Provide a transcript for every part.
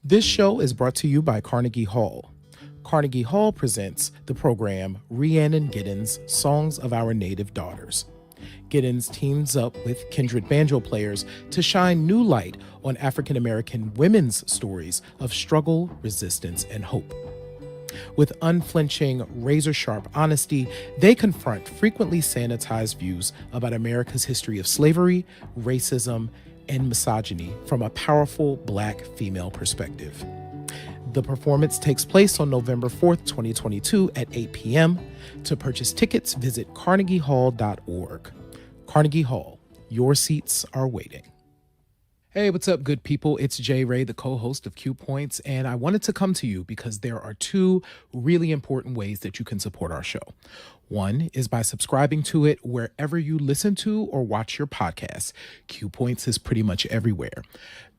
This show is brought to you by Carnegie Hall. Carnegie Hall presents the program Rhiannon Giddens Songs of Our Native Daughters. Giddens teams up with kindred banjo players to shine new light on African American women's stories of struggle, resistance, and hope. With unflinching, razor-sharp honesty, they confront frequently sanitized views about America's history of slavery, racism, and misogyny from a powerful Black female perspective. The performance takes place on November 4th, 2022 at 8 p.m. To purchase tickets, visit carnegiehall.org. Carnegie Hall, your seats are waiting. Hey, what's up, good people? It's Jay Ray, the co-host of Q Points, and I wanted to come to you because there are two really important ways that you can support our show. One is by subscribing to it wherever you listen to or watch your podcasts. Q Points is pretty much everywhere.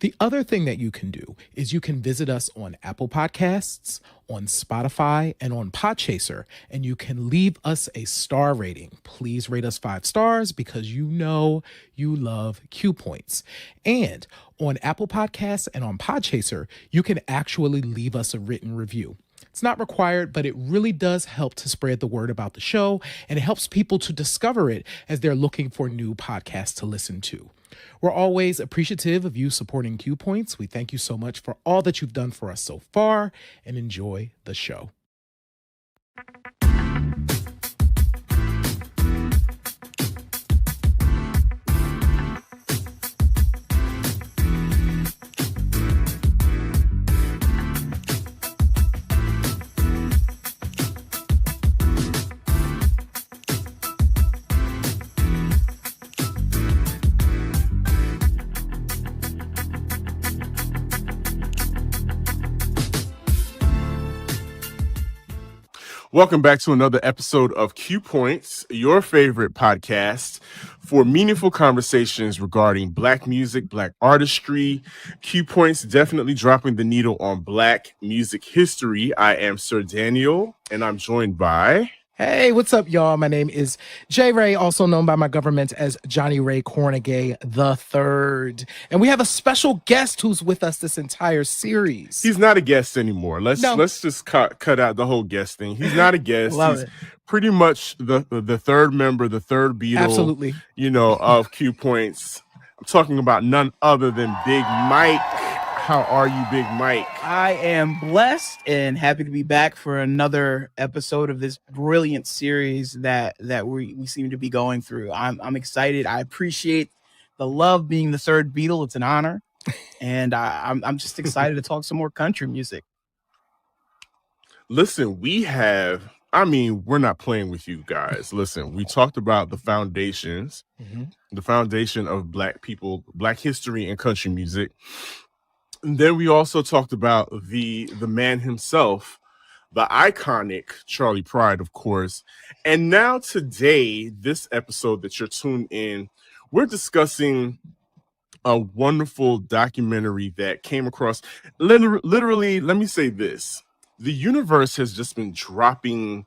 The other thing that you can do is you can visit us on Apple Podcasts, on Spotify, and on Podchaser, and you can leave us a star rating. Please rate us 5 stars because you know you love Q Points. And on Apple Podcasts and on Podchaser, you can actually leave us a written review. It's not required, but it really does help to spread the word about the show, and it helps people to discover it as they're looking for new podcasts to listen to. We're always appreciative of you supporting Q Points. We thank you so much for all that you've done for us so far, and enjoy the show. Welcome back to another episode of Q Points, your favorite podcast for meaningful conversations regarding Black music, Black artistry. Q Points definitely dropping the needle on Black music history. I am Sir Daniel, and I'm joined by... Hey, what's up, y'all? My name is Jay Ray, also known by my government as Johnny Ray Cornegay III. And we have a special guest who's with us this entire series. He's not a guest anymore. Let's just cut out the whole guest thing. He's not a guest. He's pretty much the third member, the third Beatle, absolutely, of Q Points. I'm talking about none other than Big Mike. How are you, Big Mike? I am blessed and happy to be back for another episode of this brilliant series that we seem to be going through. I'm excited. I appreciate the love being the third Beatle. It's an honor, and I'm just excited to talk some more country music. Listen, we're not playing with you guys. Listen, we talked about the foundations, the foundation of Black people, Black history, and country music. And then we also talked about the man himself, the iconic Charlie Pride, of course. And now today, this episode that you're tuned in, we're discussing a wonderful documentary that came across. Literally, let me say this. The universe has just been dropping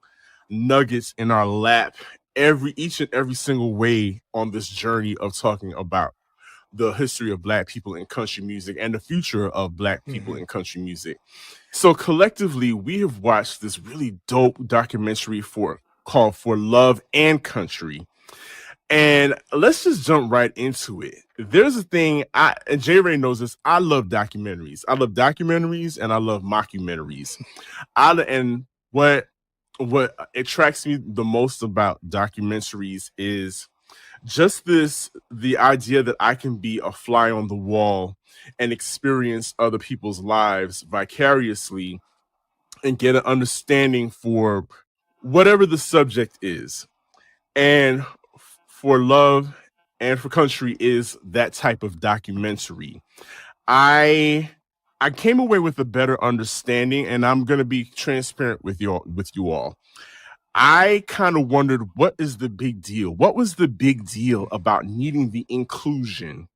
nuggets in our lap each and every single way on this journey of talking about the history of Black people in country music and the future of Black people in country music. So collectively, we have watched this really dope documentary called For Love and Country. And let's just jump right into it. There's a thing, and Jay Ray knows this, I love documentaries. I love documentaries and I love mockumentaries. And what attracts me the most about documentaries is just the idea that I can be a fly on the wall and experience other people's lives vicariously and get an understanding for whatever the subject is. And For Love and For Country is that type of documentary. I came away with a better understanding, and I'm going to be transparent with you all. I kind of wondered, what is the big deal? What was the big deal about needing the inclusion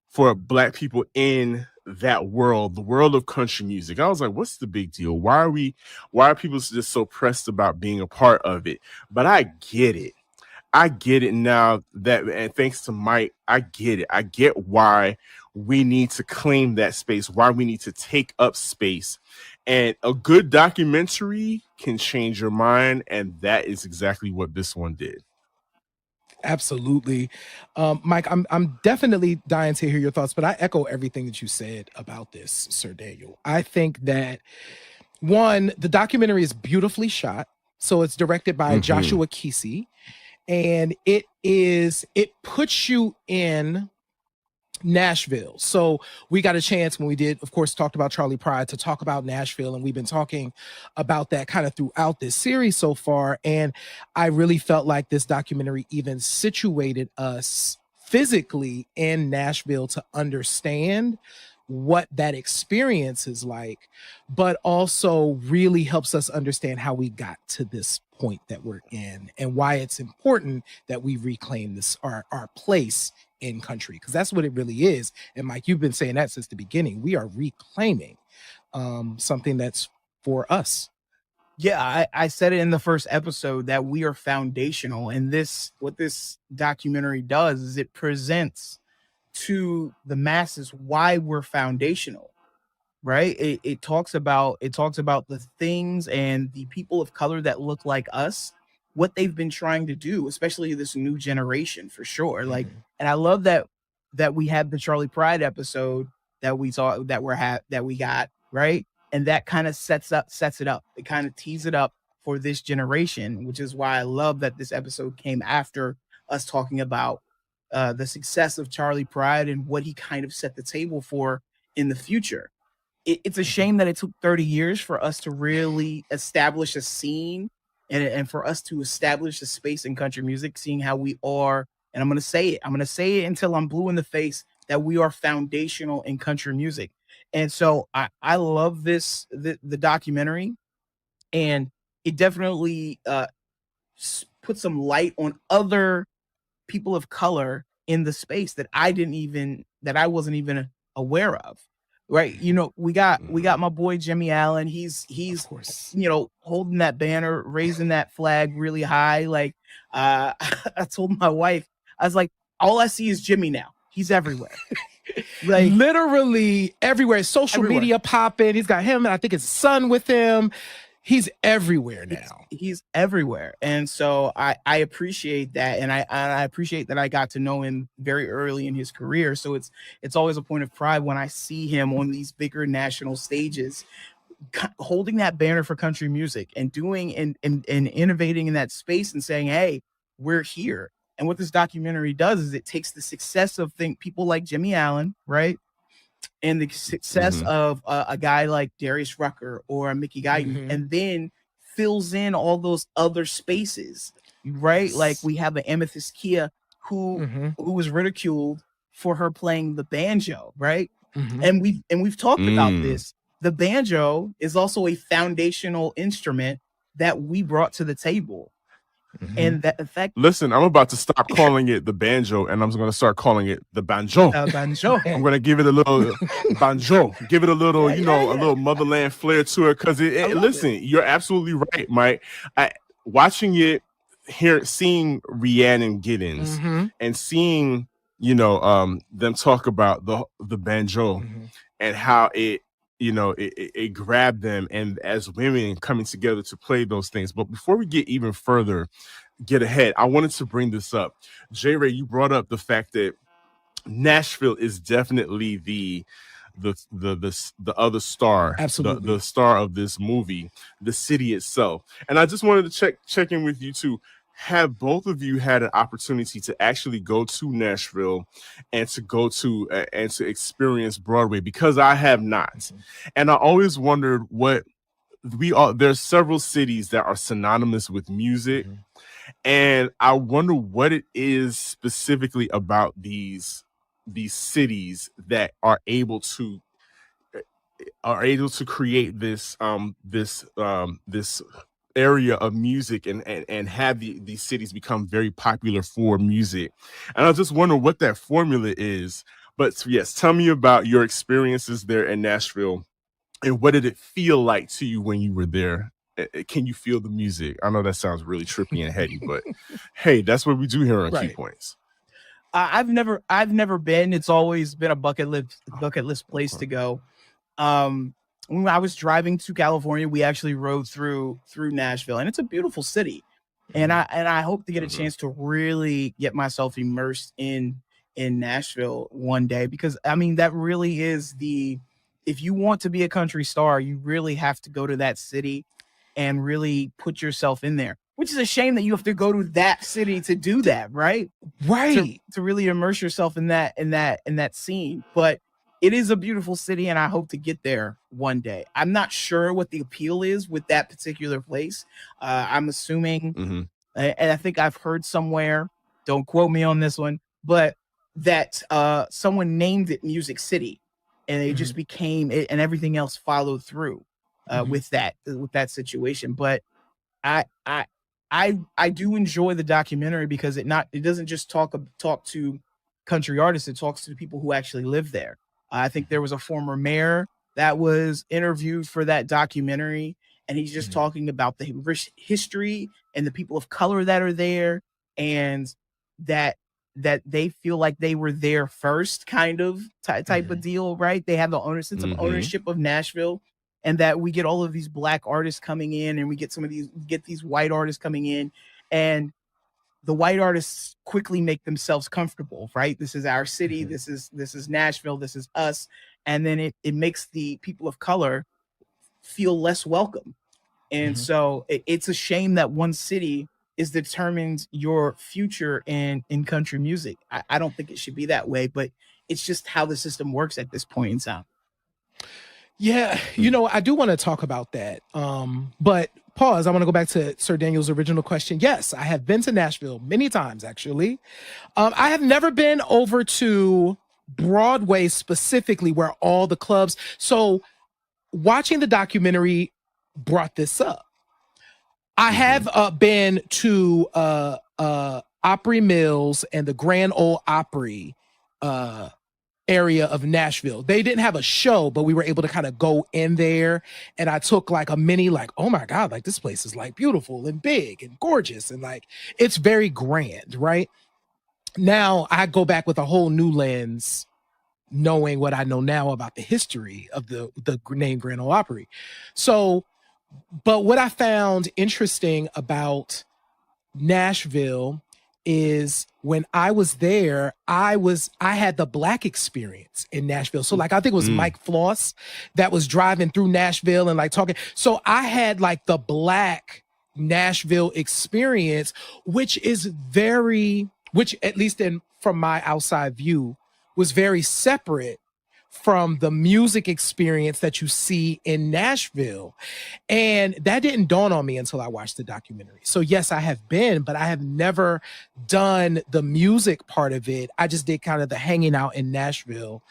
for Black people in that world, the world of country music? I was like, what's the big deal? Why are people just so pressed about being a part of it? But I get it. I get it now and thanks to Mike, I get it. I get why we need to claim that space, why we need to take up space. And a good documentary can change your mind, and that is exactly what this one did. Absolutely. Mike, I'm definitely dying to hear your thoughts, but I echo everything that you said about this, Sir Daniel. I think that one, the documentary is beautifully shot. So it's directed by Joshua Kesey, and it puts you in Nashville. So we got a chance when we did, of course, talked about Charlie Pride to talk about Nashville. And we've been talking about that kind of throughout this series so far. And I really felt like this documentary even situated us physically in Nashville to understand what that experience is like, but also really helps us understand how we got to this point that we're in and why it's important that we reclaim this our place in country, because that's what it really is. And Mike, you've been saying that since the beginning. We are reclaiming something that's for us. Yeah, I said it in the first episode that we are foundational, and what this documentary does is it presents to the masses why we're foundational, right? It talks about the things and the people of color that look like us, what they've been trying to do, especially this new generation for sure. Like, and I love that we had the Charlie Pride episode that we saw that we got, right? And that kind of sets it up. It kind of tees it up for this generation, which is why I love that this episode came after us talking about the success of Charlie Pride and what he kind of set the table for in the future. It's a shame that it took 30 years for us to really establish a scene and for us to establish a space in country music, seeing how we are. And I'm going to say it until I'm blue in the face, that we are foundational in country music. And so I love the documentary, and it definitely put some light on other people of color in the space that I wasn't even aware of. Right. You know, we got my boy Jimmy Allen. He's of course, holding that banner, raising that flag really high. Like I told my wife, I was like, all I see is Jimmy now. He's everywhere. Like literally everywhere. Social media popping. He's got him, and I think his son with him. He's everywhere now. He's everywhere. And so I appreciate that. And I appreciate that I got to know him very early in his career. So it's always a point of pride when I see him on these bigger national stages, holding that banner for country music and doing and innovating in that space and saying, hey, we're here. And what this documentary does is it takes the success of people like Jimmy Allen, right? And the success of a guy like Darius Rucker or Mickey Guyton, and then fills in all those other spaces, right? Like we have an Amethyst Kia who was ridiculed for her playing the banjo, right? And we've talked about this. The banjo is also a foundational instrument that we brought to the table. And that effect. Listen, I'm about to stop calling it the banjo, and I'm going to start calling it the banjo. Banjo. I'm going to give it a little banjo, give it a little, a little motherland flair to it. Because listen, you're absolutely right, Mike. Watching it, seeing Rhiannon Giddens, and seeing them talk about the banjo and how it. It grabbed them, and as women coming together to play those things. But before we get ahead, I wanted to bring this up. J. Ray, you brought up the fact that Nashville is definitely the other star, absolutely the star of this movie, the city itself. And I just wanted to check in with you too. Have both of you had an opportunity to actually go to Nashville and to experience Broadway? Because I have not. And I always wondered there's several cities that are synonymous with music. And I wonder what it is specifically about these cities that are able to create this area of music and have these cities become very popular for music. And I just wonder what that formula is. But yes, tell me about your experiences there in Nashville, and what did it feel like to you when you were there? Can you feel the music? I know that sounds really trippy and heady, but hey, that's what we do here on Key Points. I've never been. It's always been a bucket list place to go. When I was driving to California, we actually rode through Nashville, and it's a beautiful city. And I hope to get a chance to really get myself immersed in Nashville one day, because I mean that really is if you want to be a country star, you really have to go to that city and really put yourself in there. Which is a shame that you have to go to that city to do that, right? Right. To really immerse yourself in that scene. But it is a beautiful city, and I hope to get there one day. I'm not sure what the appeal is with that particular place. I'm assuming, and I think I've heard somewhere, don't quote me on this one, but that someone named it Music City, and it just became it, and everything else followed through with that situation. But I do enjoy the documentary because it doesn't just talk to country artists. It talks to the people who actually live there. I think there was a former mayor that was interviewed for that documentary, and he's just talking about the rich history and the people of color that are there, and that they feel like they were there first, kind of type of deal, right? They have the sense of ownership of Nashville, and that we get all of these black artists coming in, and we get these white artists coming in, and the white artists quickly make themselves comfortable, right? This is our city. This is Nashville. This is us. And then it makes the people of color feel less welcome. And so it's a shame that one city is determined your future in country music. I don't think it should be that way, but it's just how the system works at this point in time. Yeah, I do want to talk about that. But pause. I want to go back to Sir Daniel's original question. Yes, I have been to Nashville many times, actually. I have never been over to Broadway specifically, where all the clubs. So watching the documentary brought this up. I have been to Opry Mills and the Grand Ole Opry area of Nashville. They didn't have a show, but we were able to kind of go in there, and I took like a mini, like, oh my God, like this place is like beautiful and big and gorgeous, and like it's very grand, right? Now I go back with a whole new lens, knowing what I know now about the history of the name Grand Ole Opry. So, but what I found interesting about Nashville is when I was there, I had the black experience in Nashville. So like, I think it was Mike Floss that was driving through Nashville and like talking. So I had like the black Nashville experience, which at least from my outside view, was very separate from the music experience that you see in Nashville. And that didn't dawn on me until I watched the documentary. So yes, I have been, but I have never done the music part of it. I just did kind of the hanging out in Nashville,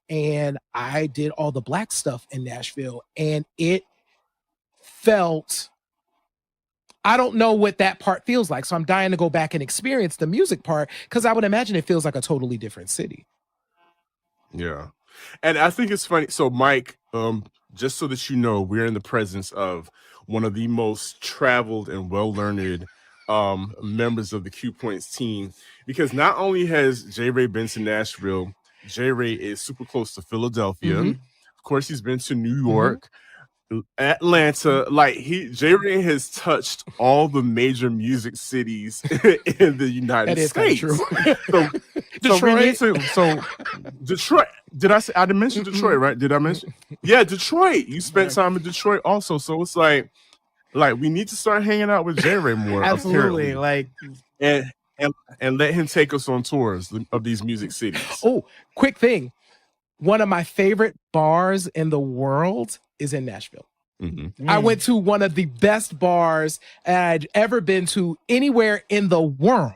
and I did all the black stuff in Nashville, and it felt, I don't know what that part feels like. So I'm dying to go back and experience the music part, because I would imagine it feels like a totally different city. Yeah. And I think it's funny. So, Mike, just so that you know, we're in the presence of one of the most traveled and well-learned members of the Q Points team, because not only has J. Ray been to Nashville, J. Ray is super close to Philadelphia. Of course, he's been to New York, Atlanta. Like J. Ray has touched all the major music cities in the United States. True. So Detroit. Did I say? I didn't mention Detroit, right? Did I mention? Yeah, Detroit. You spent time in Detroit also. So it's like we need to start hanging out with J. Ray more. Absolutely. Apparently. And let him take us on tours of these music cities. Oh, quick thing. One of my favorite bars in the world is in Nashville. I went to one of the best bars I'd ever been to anywhere in the world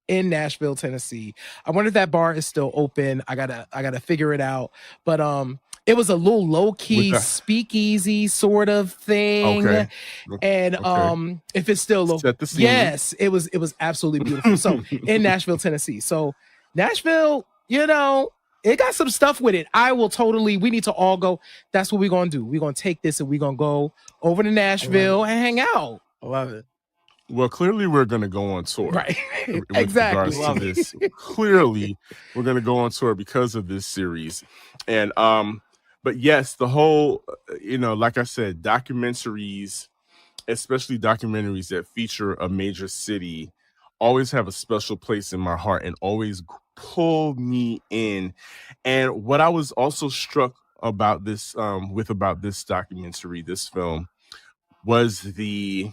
in Nashville, Tennessee. I wonder if that bar is still open. I gotta figure it out. But it was a little low-key speakeasy sort of thing. Okay. And if it's still local, yes, it was absolutely beautiful. So in Nashville, Tennessee. So Nashville, it got some stuff with it. We need to all go. That's what we're going to do. We're going to take this and we're going to go over to Nashville and hang out. I love it. Well, clearly we're going to go on tour. Right. With Exactly. regards to this. Clearly we're going to go on tour because of this series. And but yes, the whole like I said, documentaries, especially documentaries that feature a major city, always have a special place in my heart and always pull me in. And what I was also struck about this about this documentary, this film, was the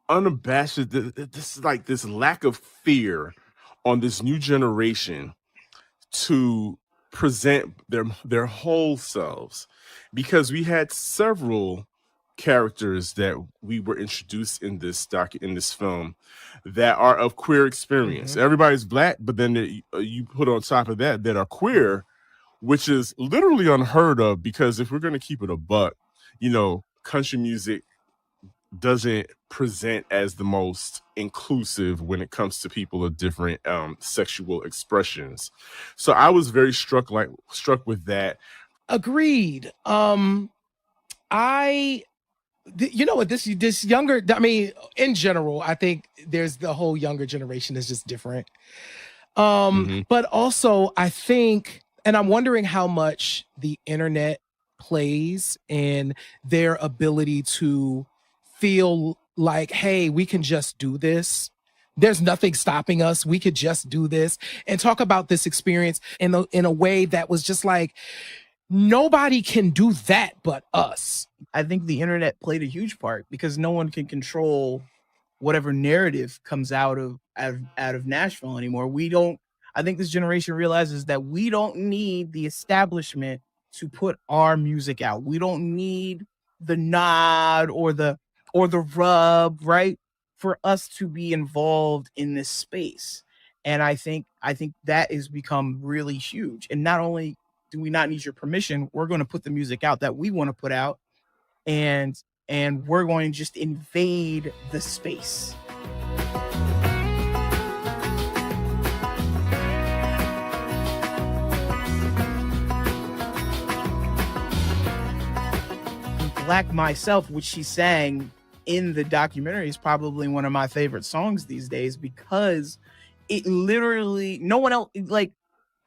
unabashed, this like this lack of fear on this new generation to present their whole selves, because we had several characters that we were introduced in this film that are of queer experience. Everybody's Black, but then you put on top of that are queer, which is literally unheard of, because if we're going to keep it a buck, country music doesn't present as the most inclusive when it comes to people of different sexual expressions. So I was very struck with that. Agreed. This younger, I mean, in general, I think there's the whole younger generation is just different. But also I think, and I'm wondering how much the internet plays in their ability to feel like, hey, we can just do this. There's nothing stopping us. We could just do this, and talk about this experience in a way that was just like, nobody can do that but us. I think the internet played a huge part, because no one can control whatever narrative comes out of Nashville anymore. I think this generation realizes that we don't need the establishment to put our music out. We don't need the nod or the rub, right, for us to be involved in this space. And I think that has become really huge. And not only do we not need your permission, we're going to put the music out that we want to put out, and we're going to just invade the space. Black Myself, which she sang in the documentary, is probably one of my favorite songs these days, because it literally, no one else, like,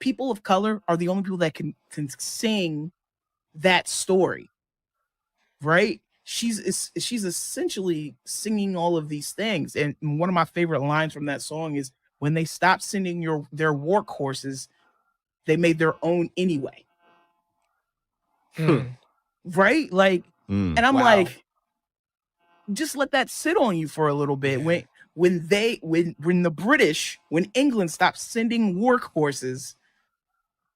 people of color are the only people that can sing that story, right? She's essentially singing all of these things. And one of my favorite lines from that song is, when they stopped sending their work horses, they made their own anyway. Right? Like, and I'm like, just let that sit on you for a little bit. Yeah. When England stopped sending work horses,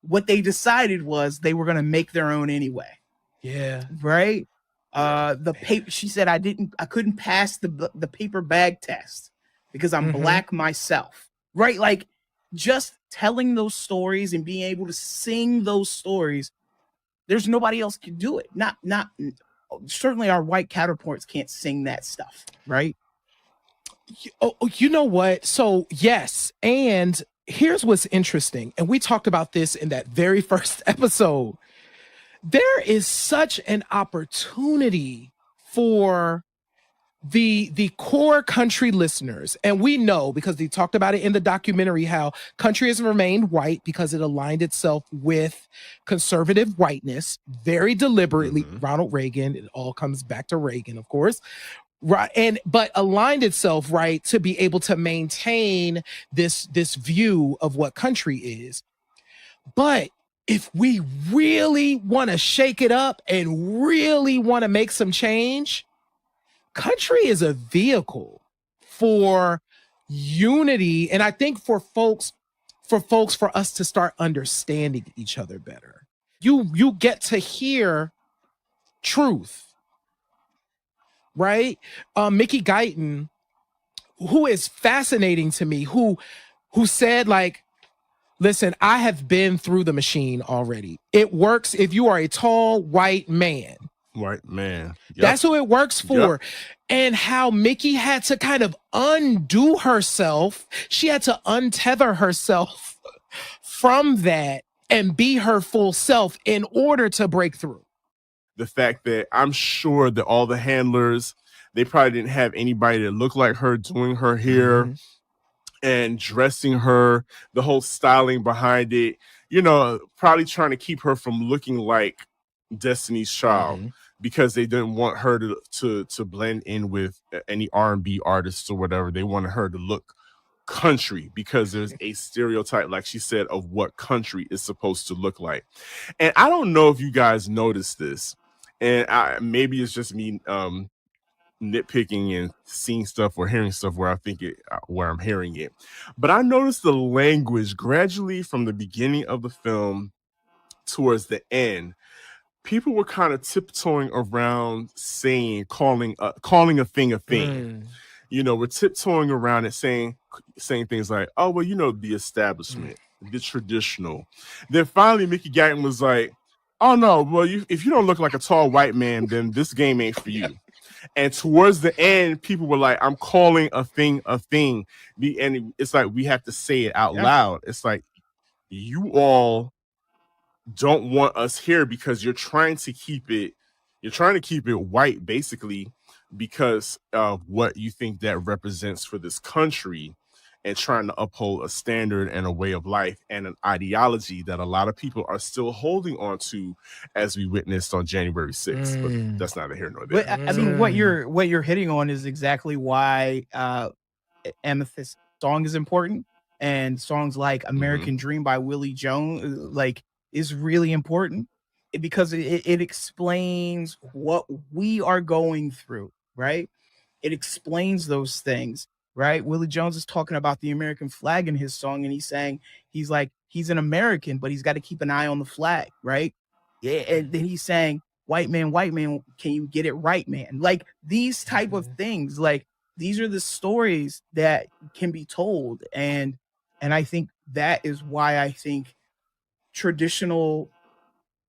what they decided was they were going to make their own anyway. Yeah. Right. The paper, she said, I couldn't pass the paper bag test because I'm Black myself. Right. Like, just telling those stories and being able to sing those stories, there's nobody else can do it. Not certainly our white counterparts can't sing that stuff. Right. You know what? So yes. And here's what's interesting. And we talked about this in that very first episode. There is such an opportunity for the core country listeners. And we know, because they talked about it in the documentary, how country has remained white because it aligned itself with conservative whiteness very deliberately. Ronald Reagan, it all comes back to Reagan, of course. Right. But aligned itself, right, to be able to maintain this view of what country is. But if we really want to shake it up and really want to make some change, country is a vehicle for unity. And I think for us to start understanding each other better. You get to hear truth, right? Mickey Guyton, who is fascinating to me, who said, like, listen, I have been through the machine already. It works if you are a tall white man. White man. Yep. That's who it works for. Yep. And how Mickey had to kind of undo herself. She had to untether herself from that and be her full self in order to break through. the fact that I'm sure that all the handlers, they probably didn't have anybody that looked like her doing her hair and dressing her, the whole styling behind it, probably trying to keep her from looking like Destiny's Child because they didn't want her to blend in with any R&B artists or whatever. They wanted her to look country because there's a stereotype, like she said, of what country is supposed to look like. And I don't know if you guys noticed this, and maybe it's just me nitpicking and seeing stuff or hearing stuff where I think it where I'm hearing it, but I noticed the language gradually from the beginning of the film towards the end. People were kind of tiptoeing around calling a thing a thing. We're tiptoeing around it, saying things like, oh, well, the establishment, the traditional. Then finally Mickey Guyton was like, oh no, well, if you don't look like a tall white man, then this game ain't for you. And towards the end, people were like, I'm calling a thing a thing. And it's like, we have to say it out loud. It's like, you all don't want us here because you're trying to keep it white, basically, because of what you think that represents for this country, and trying to uphold a standard and a way of life and an ideology that a lot of people are still holding on to, as we witnessed on January 6th. But that's neither here nor there. But I mean, what you're hitting on is exactly why Amethyst's song is important, and songs like American Dream by Willie Jones is really important because it explains what we are going through, right? It explains those things, right? Willie Jones is talking about the American flag in his song, and he's saying he's an American, but he's got to keep an eye on the flag, right? Yeah, and then he's saying, white man, can you get it right, man? Like these type of things, like these are the stories that can be told, and I think that is why I think traditional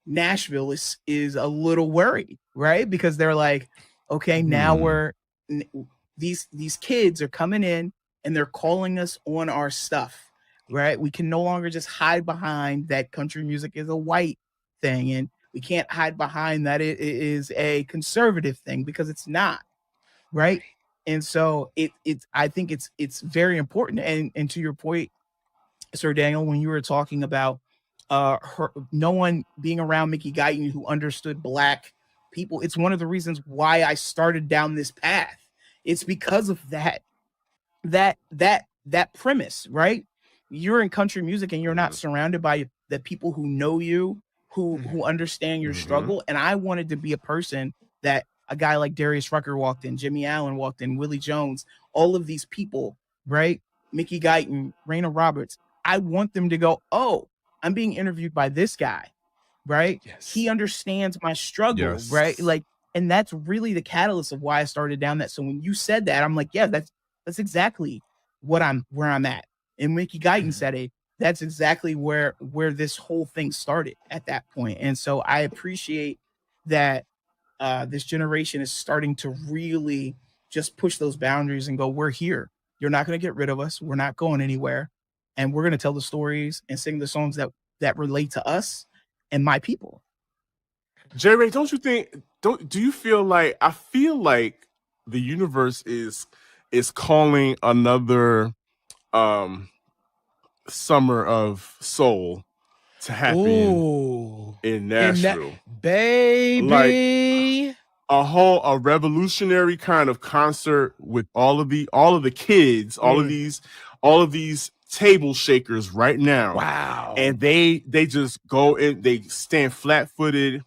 Nashville is a little worried, right? Because they're like, okay, now these kids are coming in and they're calling us on our stuff, right? We can no longer just hide behind that country music is a white thing, and we can't hide behind that it is a conservative thing, because it's not, right? And so I think it's very important. And to your point, Sir Daniel, when you were talking about no one being around Mickey Guyton who understood Black people, it's one of the reasons why I started down this path. It's because of that premise, right? You're in country music and you're not surrounded by the people who know you, who understand your struggle. And I wanted to be a person that a guy like Darius Rucker walked in, Jimmy Allen walked in, Willie Jones, all of these people, right? Mickey Guyton, Raina Roberts. I want them to go, oh, I'm being interviewed by this guy, right? Yes. He understands my struggle, right? Like, and that's really the catalyst of why I started down that. So when you said that, I'm like, yeah, that's exactly where I'm at. And Mickey Guyton said it. That's exactly where this whole thing started at that point. And so I appreciate that this generation is starting to really just push those boundaries and go, we're here. You're not going to get rid of us. We're not going anywhere. And we're going to tell the stories and sing the songs that relate to us and my people. J. Ray, do you feel like, I feel like the universe is calling another summer of soul to happen in Nashville, baby. Like a revolutionary kind of concert with all of the kids, all of these table shakers right now. Wow. And they just go in, they stand flat-footed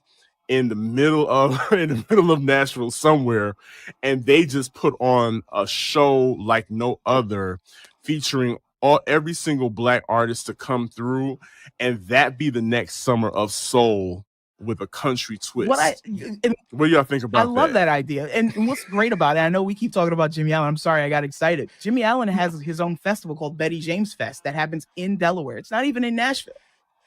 in the middle of Nashville somewhere, and they just put on a show like no other, featuring every single Black artist to come through, and that be the next summer of soul with a country twist. What do y'all think about that? I love that idea. And what's great about it, I know we keep talking about Jimmy Allen. I'm sorry, I got excited. Jimmy Allen has his own festival called Betty James Fest that happens in Delaware. It's not even in Nashville.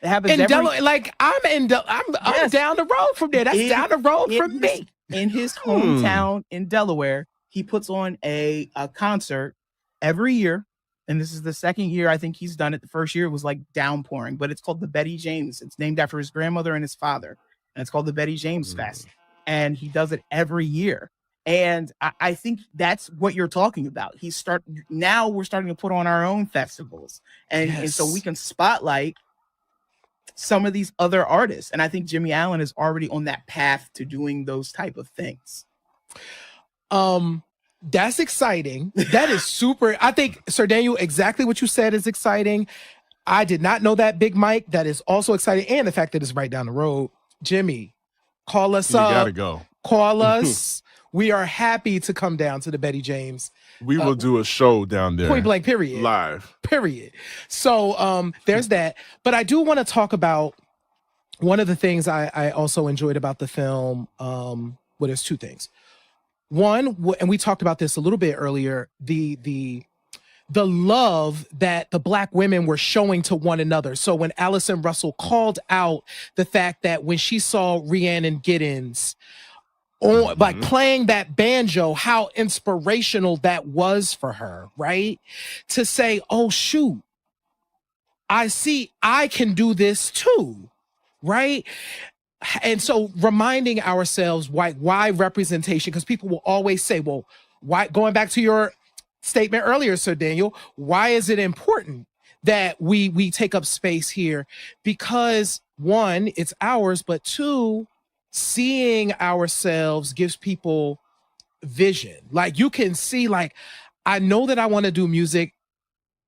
It happens in Delaware. Like I'm down the road from there. That's down the road from me. In his hometown in Delaware, he puts on a concert every year. And this is the second year I think he's done it. The first year it was like downpouring, but it's called the Betty James. It's named after his grandmother and his father. And it's called the Betty James Fest. and he does it every year. And I think that's what you're talking about. Now we're starting to put on our own festivals, and so we can spotlight some of these other artists. And I think Jimmy Allen is already on that path to doing those type of things. That's exciting. That is super. I think, Sir Daniel, exactly what you said is exciting. I did not know that, Big Mike. That is also exciting. And the fact that it's right down the road. Jimmy, call us up. You gotta go. Call us. We are happy to come down to the Betty James. We will do a show down there. Point blank, period. Live. Period. So there's that. But I do want to talk about one of the things I also enjoyed about the film. Well, there's two things. One, and we talked about this a little bit earlier, the love that the Black women were showing to one another. So when Allison Russell called out the fact that when she saw Rhiannon Giddens like playing that banjo, how inspirational that was for her, right? To say, oh, shoot, I see I can do this too, right? And so reminding ourselves why representation, because people will always say, well, why, going back to your statement earlier, Sir Daniel, why is it important that we take up space here? Because one, it's ours, but two, seeing ourselves gives people vision. Like you can see, like, I know that I want to do music.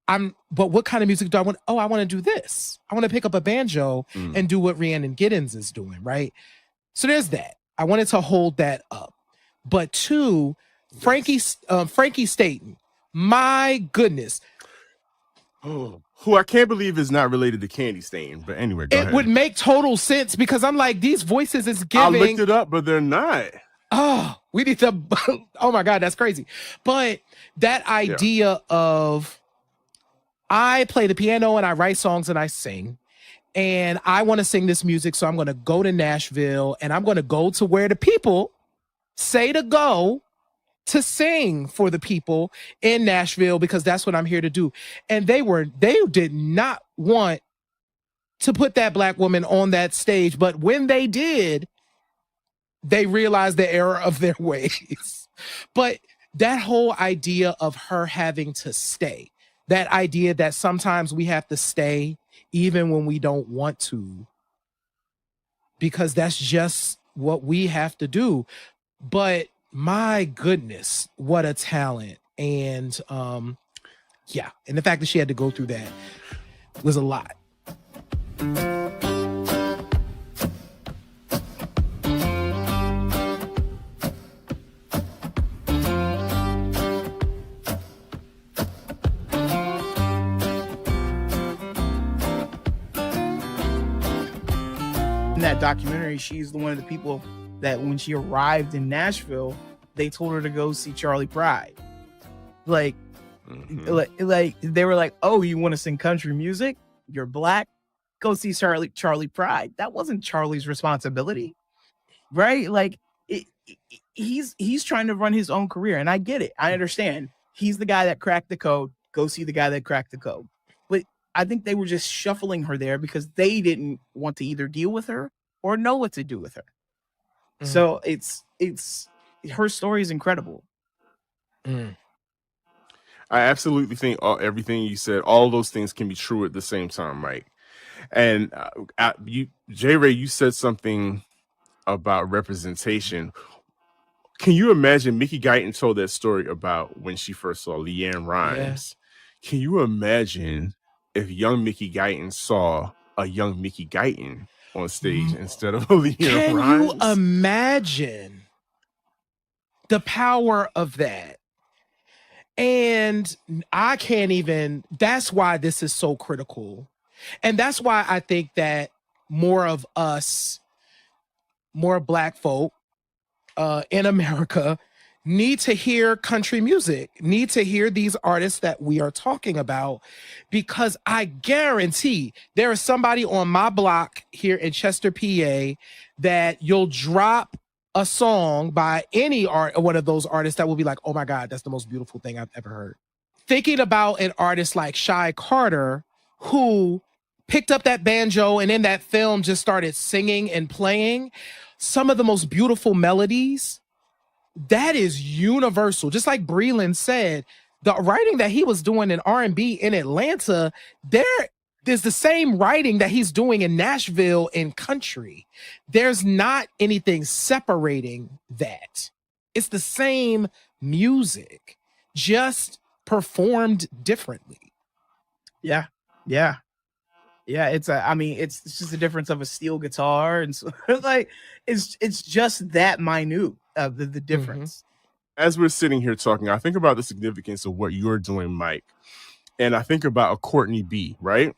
But what kind of music do I want? Oh, I want to do this. I want to pick up a banjo and do what Rhiannon Giddens is doing, right? So there's that. I wanted to hold that up. But two, Frankie Staten, my goodness. Oh, who I can't believe is not related to Candy Stain. But anyway, go ahead. It would make total sense because I'm like, these voices is giving. I looked it up, but they're not. Oh, we need to. Oh my God, that's crazy. But that idea of, I play the piano and I write songs and I sing, and I want to sing this music. So I'm going to go to Nashville and I'm going to go to where the people say to go to sing for the people in Nashville, because that's what I'm here to do. And they did not want to put that Black woman on that stage. But when they did, they realized the error of their ways. But that whole idea of her having to stay, that idea that sometimes we have to stay even when we don't want to, because that's just what we have to do. But my goodness, what a talent. And and the fact that she had to go through that was a lot. That documentary, she's one of the people that when she arrived in Nashville, they told her to go see Charlie Pride. Like they were like, oh, you want to sing country music? You're Black? Go see Charlie Pride. That wasn't Charlie's responsibility, right? Like he's trying to run his own career, and I get it. I understand. He's the guy that cracked the code. Go see the guy that cracked the code. But I think they were just shuffling her there because they didn't want to either deal with her or know what to do with her. So it's her story is incredible. I absolutely think everything you said, all those things can be true at the same time, Mike. And J. Ray, you said something about representation. Can you imagine Mickey Guyton told that story about when she first saw LeAnn Rimes? Yeah. Can you imagine if young Mickey Guyton saw a young Mickey Guyton on stage instead of LeAnn Rimes? Can you imagine the power of that? And I can't even, that's why this is so critical. And that's why I think that more of us, more Black folk in America need to hear country music, need to hear these artists that we are talking about, because I guarantee there is somebody on my block here in Chester, PA, that you'll drop a song by any one of those artists that will be like, oh my God, that's the most beautiful thing I've ever heard. Thinking about an artist like Shy Carter, who picked up that banjo and in that film just started singing and playing. some of the most beautiful melodies, that is universal. Just like Breland said, the writing that he was doing in R&B in Atlanta, there's the same writing that he's doing in Nashville in country. There's not anything separating that. It's the same music, just performed differently. Yeah. It's it's just a difference of a steel guitar, and so, like it's just that minute of the difference. As we're sitting here talking, I think about the significance of what you're doing, Mike, and I think about a Courtney B, right?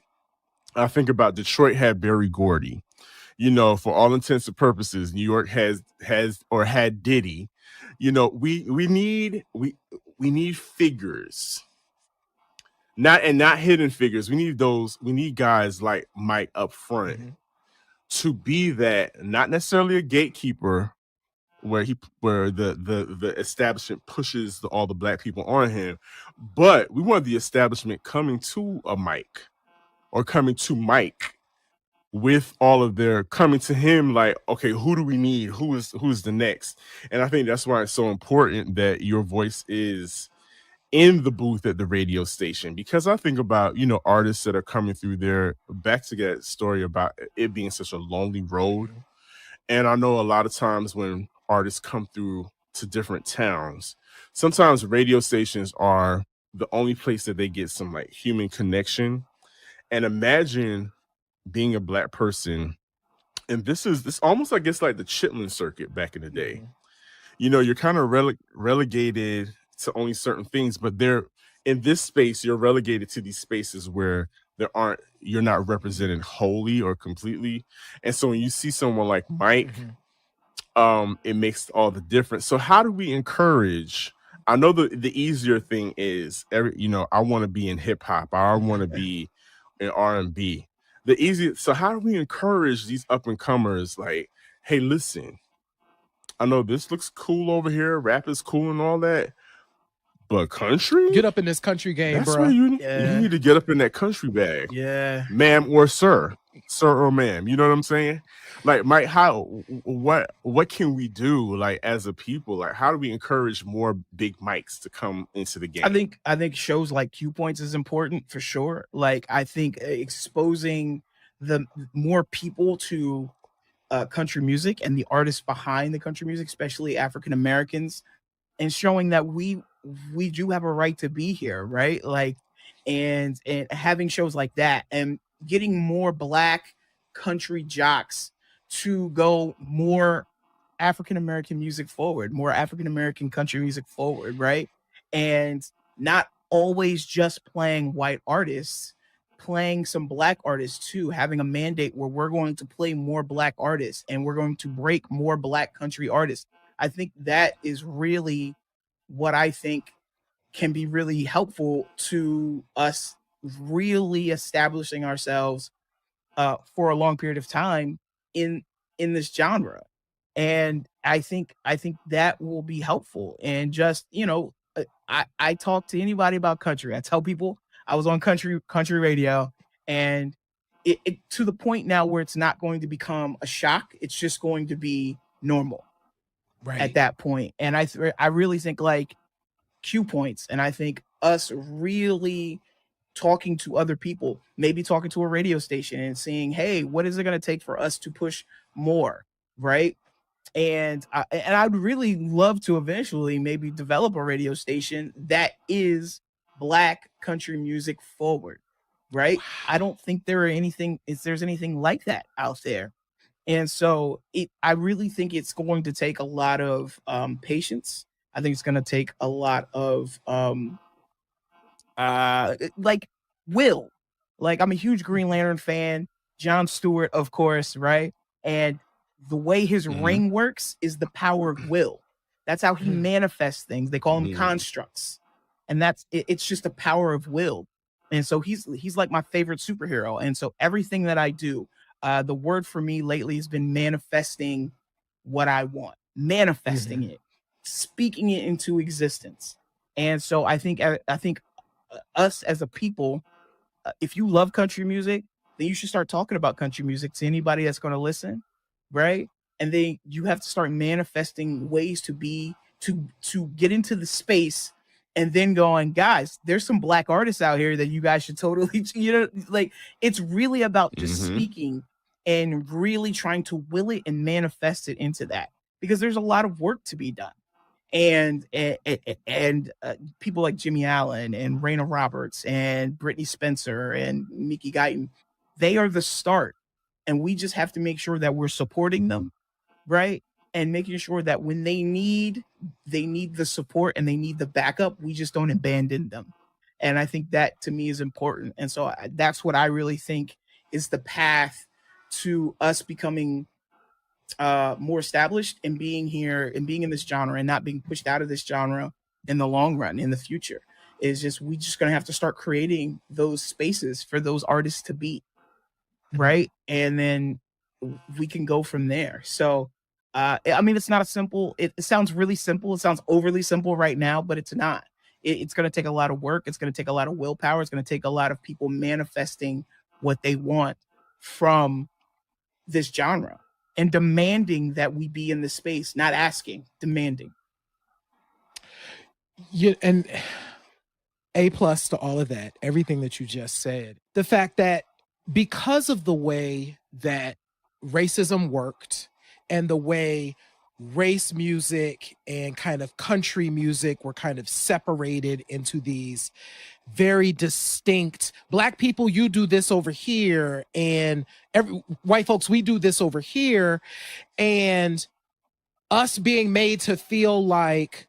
I think about Detroit had Berry Gordy. You know, for all intents and purposes, New York has or had Diddy. You know, we need figures, not hidden figures. We need guys like Mike up front to be that, not necessarily a gatekeeper where the establishment pushes all the black people on him, but we want the establishment coming to a Mike or coming to Mike with all of their coming to him like, okay, who do we need? Who's the next? And I think that's why it's so important that your voice is in the booth at the radio station, because I think about, you know, artists that are coming through there, back to that story about it being such a lonely road. And I know a lot of times when artists come through to different towns, sometimes radio stations are the only place that they get some like human connection. And imagine being a black person, and this almost, I guess, like the Chitlin circuit back in the day. You know, you're kind of relegated to only certain things, but they're in this space, you're relegated to these spaces where you're not represented wholly or completely. And so when you see someone like Mike, it makes all the difference. So how do we encourage? I know the easier thing is I want to be in hip hop, I want to be in R&B. So how do we encourage these up and comers? Like, hey, listen, I know this looks cool over here, rap is cool and all that, but country, get up in this country game, that's bro. where you need to get up in that country bag, ma'am or sir or ma'am. You know what I'm saying? Like, Mike, what can we do, like, as a people? Like, how do we encourage more big mics to come into the game? I think shows like Q Points is important for sure. Like, I think exposing the more people to country music and the artists behind the country music, especially African Americans, and showing that we do have a right to be here, right? Like, and having shows like that and getting more black country jocks to go more African American music forward, more African American country music forward, right? And not always just playing white artists, playing some black artists too, having a mandate where we're going to play more black artists and we're going to break more black country artists. I think that is really what I think can be really helpful to us really establishing ourselves for a long period of time in this genre. And I think that will be helpful. And just, I talk to anybody about country. I tell people I was on country radio, and it to the point now where it's not going to become a shock. It's just going to be normal at that point. And I really think like Q Points, and I think us really talking to other people, maybe talking to a radio station and saying, hey, what is it going to take for us to push more, right? And I'd really love to eventually maybe develop a radio station that is black country music forward, right? I don't think there's anything like that out there. And so I really think it's going to take a lot of patience. I think it's going to take a lot of like will. Like, I'm a huge Green Lantern fan, Jon Stewart, of course, right? And the way his ring works is the power of will. That's how he manifests things. They call them constructs. And it's just the power of will. And so he's like my favorite superhero. And so everything that I do, the word for me lately has been manifesting what I want, manifesting it, speaking it into existence. And so I think us as a people, if you love country music, then you should start talking about country music to anybody that's going to listen, right? and then you have to start manifesting ways to get into the space, and then going, guys, there's some Black artists out here that you guys should totally, like, it's really about just Mm-hmm. speaking and really trying to will it and manifest it into that, because there's a lot of work to be done. And people like Jimmy Allen and Raina Roberts and Brittany Spencer and Mickey Guyton, they are the start, and we just have to make sure that we're supporting them, right? And making sure that when they need the support and they need the backup, we just don't abandon them. And I think that to me is important. And so that's what I really think is the path to us becoming more established and being here and being in this genre and not being pushed out of this genre in the long run, in the future. Is just, we just gonna have to start creating those spaces for those artists to be, right? And then we can go from there. So I mean, it's not a simple, it sounds really simple, it sounds overly simple right now, but it's not. It's going to take a lot of work, it's going to take a lot of willpower, it's going to take a lot of people manifesting what they want from this genre and demanding that we be in this space, not asking, demanding. Yeah, and A+ to all of that, everything that you just said. The fact that because of the way that racism worked and the way race music and kind of country music were kind of separated into these very distinct, Black people, you do this over here, and white folks, we do this over here, and us being made to feel like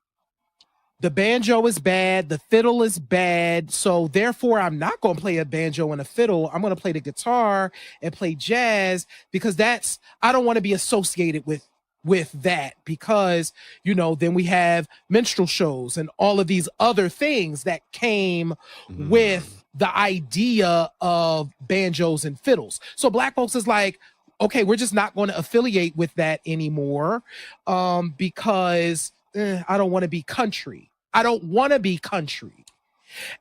the banjo is bad, the fiddle is bad, so therefore I'm not going to play a banjo and a fiddle. I'm going to play the guitar and play jazz, because I don't want to be associated with that, because then we have minstrel shows and all of these other things that came with the idea of banjos and fiddles. So Black folks is like, okay, we're just not going to affiliate with that anymore, because I don't want to be country. I don't want to be country.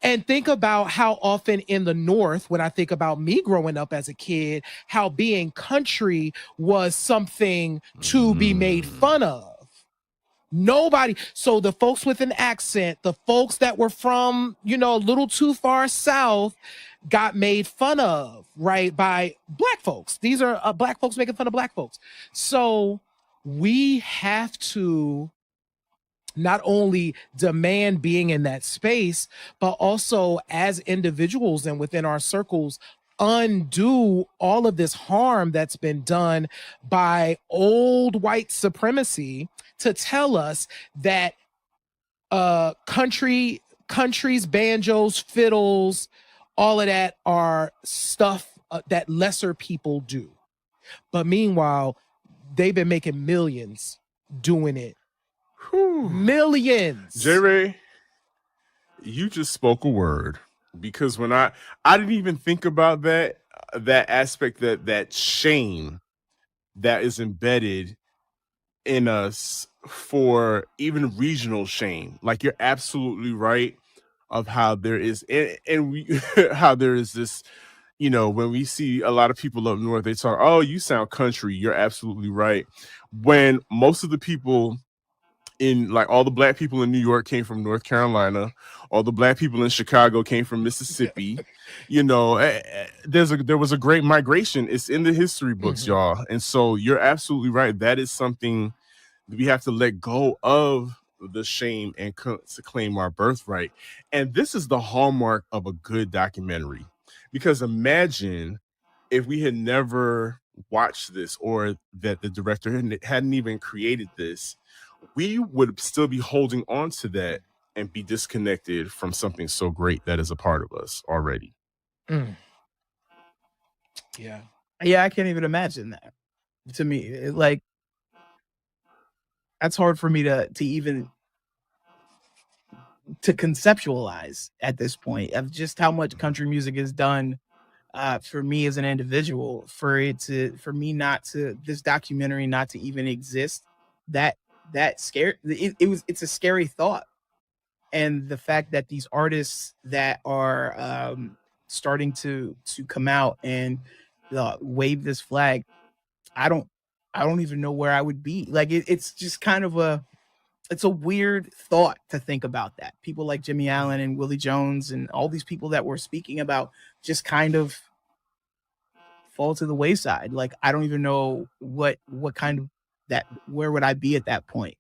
And think about how often in the North, when I think about me growing up as a kid, how being country was something to be made fun of. Nobody. So the folks with an accent, the folks that were from, a little too far south, got made fun of, right, by Black folks. These are Black folks making fun of Black folks. So we have to not only demand being in that space, but also as individuals and within our circles, undo all of this harm that's been done by old white supremacy to tell us that countries, banjos, fiddles, all of that are stuff that lesser people do. But meanwhile, they've been making millions doing it. Millions. J-Ray, you just spoke a word, because when I didn't even think about that aspect, that shame that is embedded in us for even regional shame. Like, you're absolutely right of how there is, and we how there is this, when we see a lot of people up north, they talk, oh, you sound country. You're absolutely right. When most of the people all the Black people in New York came from North Carolina, all the Black people in Chicago came from Mississippi. There was a great migration. It's in the history books, y'all. And so you're absolutely right. That is something that we have to let go of, the shame, and to claim our birthright. And this is the hallmark of a good documentary, because imagine if we had never watched this, or that the director hadn't even created this, we would still be holding on to that and be disconnected from something so great that is a part of us already. Yeah, I can't even imagine that. To me, like, that's hard for me to even to conceptualize at this point, of just how much country music is done for me as an individual, for me not to, this documentary not to even exist. That scary, it's a scary thought. And the fact that these artists that are starting to come out and wave this flag, I don't I don't even know where I would be. Like it's just kind of it's a weird thought to think about that. People like Jimmy Allen and Willie Jones and all these people that we're speaking about just kind of fall to the wayside. Like I don't even know what kind of that, where would I be at that point?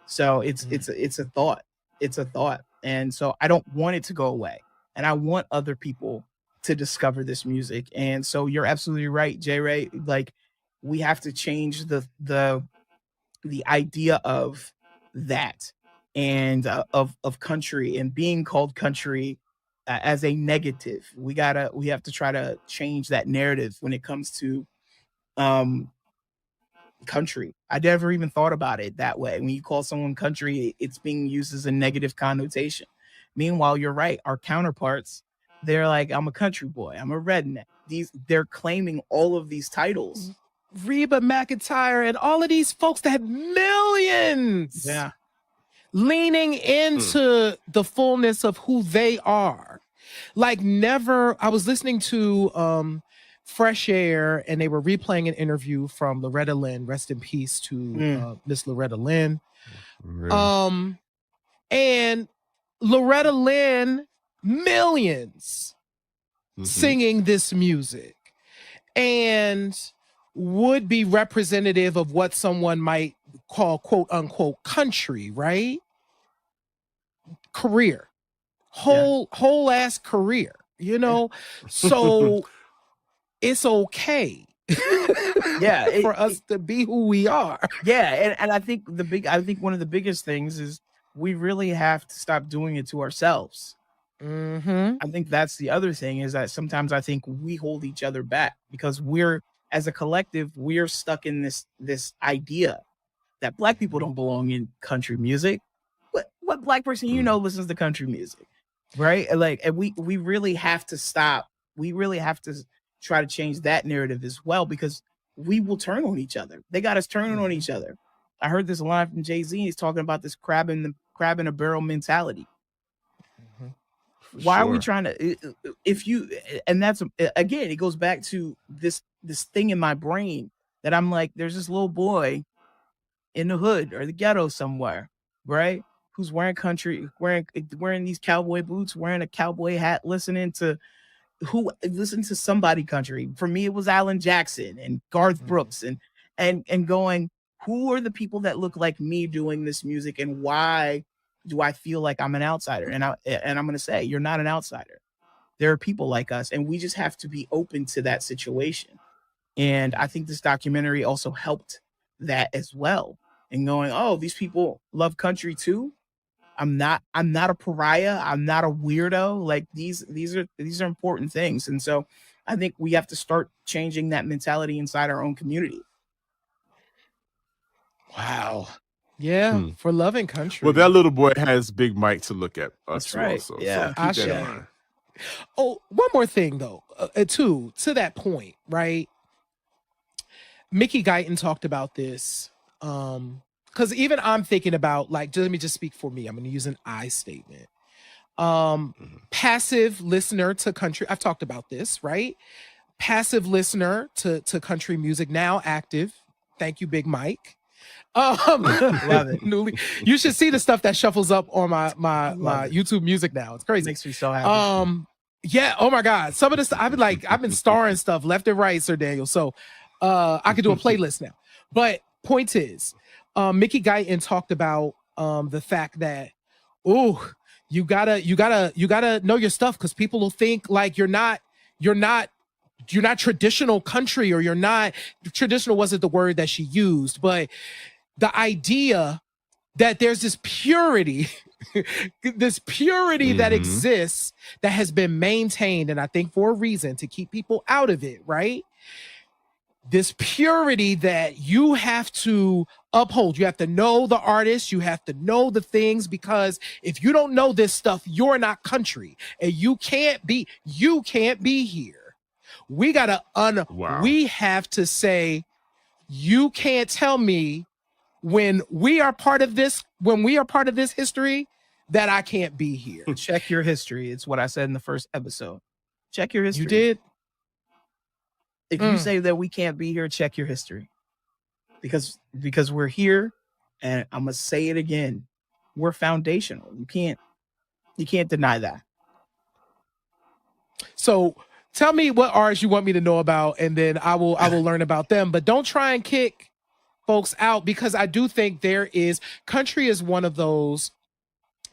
So it's a thought. It's a thought. And so I don't want it to go away. And I want other people to discover this music. And so you're absolutely right, J. Ray. Like we have to change the idea of that and of country and being called country as a negative. We have to try to change that narrative when it comes to um country. I never even thought about it that way. When you call someone country, it's being used as a negative connotation. Meanwhile, you're right. Our counterparts, they're like, I'm a country boy, I'm a redneck. They're claiming all of these titles. Reba McEntire and all of these folks that have millions. Yeah. Leaning into the fullness of who they are. Like never, I was listening to Fresh Air and they were replaying an interview from Loretta Lynn, rest in peace to Miss Loretta Lynn. Really? And Loretta Lynn, millions singing this music and would be representative of what someone might call quote unquote country, right? Career. Whole ass career, you know? So it's okay. For us to be who we are. Yeah, and I think one of the biggest things is we really have to stop doing it to ourselves. I think that's the other thing, is that sometimes I think we hold each other back because we're, as a collective, we're stuck in this idea that Black people don't belong in country music. What Black person listens to country music, right? And we really have to stop. We really have to try to change that narrative as well, because we will turn on each other. They got us turning on each other. I heard this line from Jay-Z. He's talking about this crab in a barrel mentality. Why are we trying to, and that's, again, it goes back to this thing in my brain that I'm like, there's this little boy in the hood or the ghetto somewhere, right? Who's wearing these cowboy boots, wearing a cowboy hat, listening to somebody country. For me, it was Alan Jackson and Garth Brooks and going, who are the people that look like me doing this music, and why do I feel like I'm an outsider? And I'm going to say, you're not an outsider. There are people like us, and we just have to be open to that situation. And I think this documentary also helped that as well. And going, oh, these people love country too. I'm not a pariah. I'm not a weirdo. Like these are important things. And so I think we have to start changing that mentality inside our own community. Wow. Yeah, for loving country. Well, that little boy has Big Mike to look at us. That's right. Also, yeah. So keep that in mind. Oh, one more thing though, to that point, right? Mickey Guyton talked about this. Because even I'm thinking about, like, let me just speak for me. I'm going to use an I statement. Passive listener to country. I've talked about this, right? Passive listener to country music, now active. Thank you, Big Mike. Love it. You should see the stuff that shuffles up on my YouTube music now. It's crazy. Makes me so happy. Yeah. Oh my God. Some of this, I've been starring stuff left and right, Sir Daniel. So I could do a playlist now. But point is, Mickey Guyton talked about the fact that, you gotta know your stuff, because people will think like you're not traditional country, or you're not traditional wasn't the word that she used, but the idea that there's this purity that exists that has been maintained, and I think for a reason, to keep people out of it, right? This purity that you have to uphold. You have to know the artist. You have to know the things, because if you don't know this stuff, you're not country, and you can't be here. We gotta we have to say, you can't tell me when we are part of this history that I can't be here. Check your history. It's what I said in the first episode. Check your history. You did? If you say that we can't be here, check your history. because we're here, and I'm gonna say it again, we're foundational. You can't deny that. So tell me what artists you want me to know about, and then I will learn about them. But don't try and kick folks out, because I do think there is country is one of those.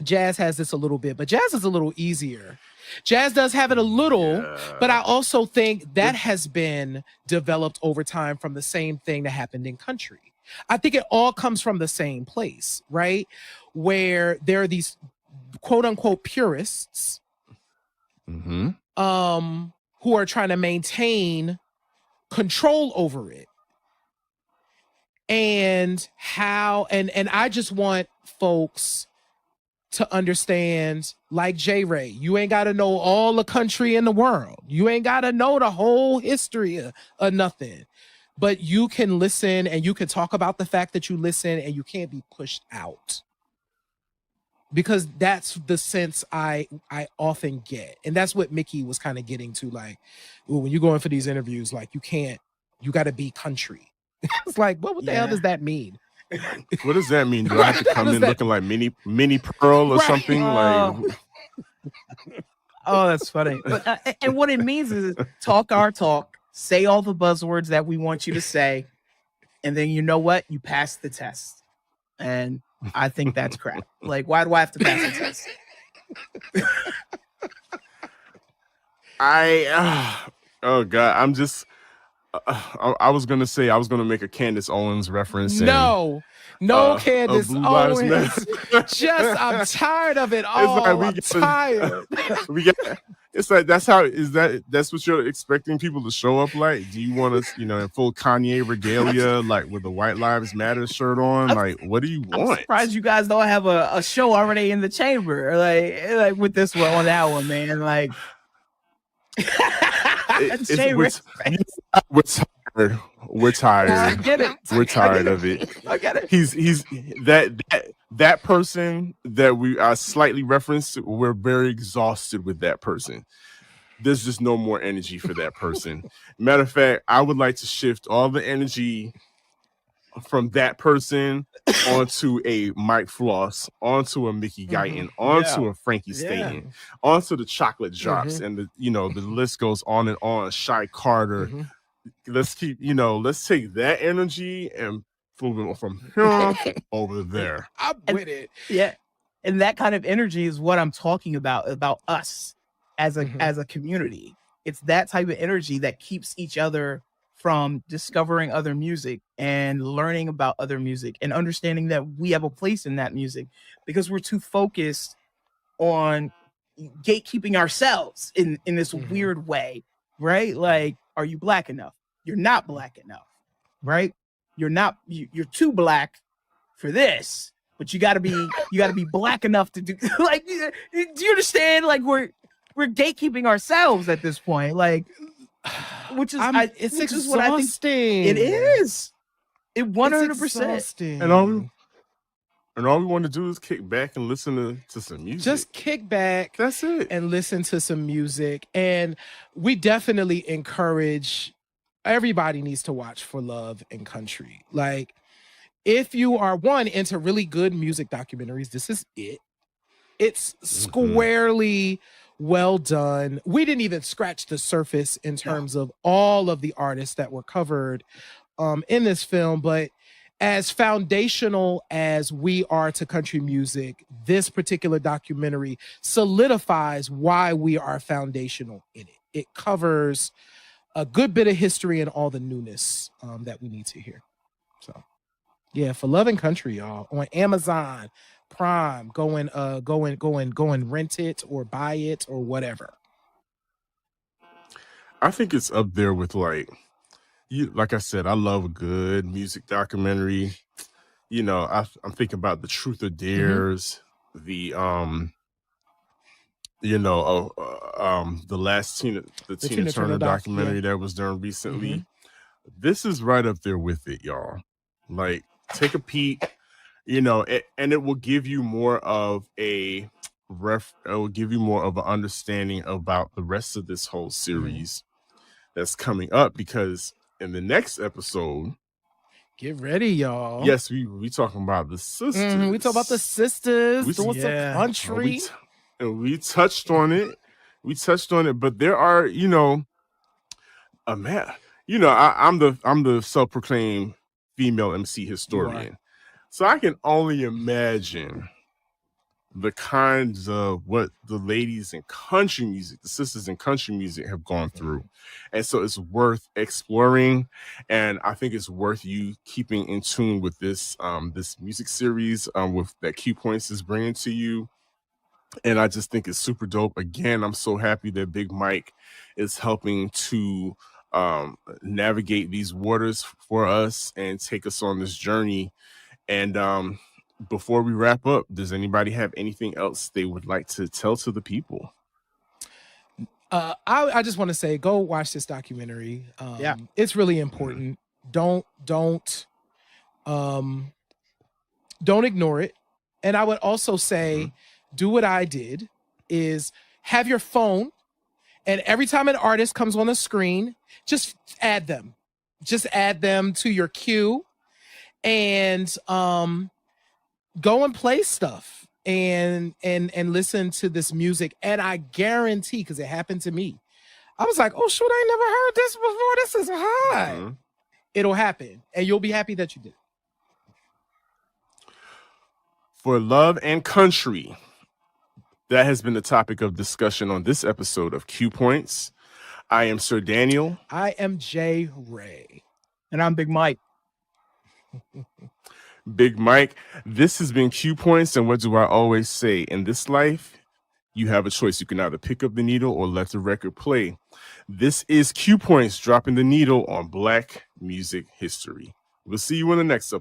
Jazz has this a little bit, but jazz is a little easier. Jazz does have it a little, but I also think that has been developed over time from the same thing that happened in country. I think it all comes from the same place, right? Where there are these quote unquote purists Mm-hmm. who are trying to maintain control over it. And I just want folks to understand, like J. Ray, you ain't got to know all the country in the world. You ain't got to know the whole history of nothing. But you can listen, and you can talk about the fact that you listen, and you can't be pushed out. Because that's the sense I often get. And that's what Mickey was kind of getting to. Like, when you go in for these interviews, like, you got to be country. It's like, what the hell does that mean? What does that mean? Do I have to come in looking like mini Pearl or something? Like, oh, that's funny. But, and what it means is talk our talk, say all the buzzwords that we want you to say, and then you know what? You pass the test. And I think that's crap. Like, why do I have to pass the test? Oh God, I'm just. I was gonna say I was gonna make a Candace Owens reference. No, Candace Owens. I'm tired of it all. I'm tired. It's like that's what you're expecting people to show up like? Do you want us, in full Kanye regalia, like with the White Lives Matter shirt on? Like, what do you want? I'm surprised you guys don't have a show already in the chamber, like with this one on that one, man. Like. We're tired. I get it. We're tired of it. I get it. He's that person that we are slightly referenced. We're very exhausted with that person. There's just no more energy for that person. Matter of fact, I would like to shift all the energy from that person onto a Mike Floss, onto a Mickey Guyton, onto a Frankie Staten, onto the Chocolate Drops, and the list goes on and on. Shy Carter. Let's take that energy and move it from here over there. I'm with it. Yeah. And that kind of energy is what I'm talking about us as a community. It's that type of energy that keeps each other from discovering other music and learning about other music and understanding that we have a place in that music, because we're too focused on gatekeeping ourselves in this weird way, right? Like, are you black enough? You're not black enough, right? You're too black for this, but you gotta be black enough to do like, do you understand? Like, we're gatekeeping ourselves at this point, like, which is it's exhausting. What I think it is. It 100%. And all we want to do is kick back and listen to some music. Just kick back. That's it. And listen to some music. And we definitely encourage, everybody needs to watch For Love and Country. Like, if you are into really good music documentaries, this is it. It's squarely well done. We didn't even scratch the surface in terms of all of the artists that were covered in this film, but as foundational as we are to country music, this particular documentary solidifies why we are foundational in it. It covers a good bit of history and all the newness that we need to hear. So, yeah, For Love and Country, y'all, on Amazon Prime. Go and rent it or buy it or whatever. I think it's up there with like I said, I love a good music documentary. I'm thinking about The Truth or Dares, the last Tina Turner documentary that was done recently. This is right up there with it, y'all. Like, take a peek, and it will give you more of it will give you more of an understanding about the rest of this whole series that's coming up, because in the next episode, Get ready, y'all. Yes, we talking about the sisters. We talk about the sisters doing some yeah. country. We touched on it. We touched on it, but there are, a man. I'm the self-proclaimed female MC historian, so I can only imagine the kinds of what the ladies in country music, the sisters in country music have gone through. And so it's worth exploring. And I think it's worth you keeping in tune with this music series with that Q Points is bringing to you. And I just think it's super dope. Again, I'm so happy that Big Mike is helping to navigate these waters for us and take us on this journey. And before we wrap up, does anybody have anything else they would like to tell to the people? I just want to say, go watch this documentary. It's really important. Don't ignore it. And I would also say, do what I did, is have your phone, and every time an artist comes on the screen, just add them. Just add them to your queue, and go and play stuff and listen to this music. And I guarantee, because it happened to me, I was like, oh shoot, I never heard this before. This is high. It'll happen, and you'll be happy that you did. For love and country, that has been the topic of discussion on this episode of Q Points. I am Sir Daniel. I am Jay Ray. And I'm Big Mike. Big Mike. This has been Q Points. And what do I always say? In this life, you have a choice. You can either pick up the needle or let the record play. This is Q Points, dropping the needle on Black music history. We'll see you in the next episode.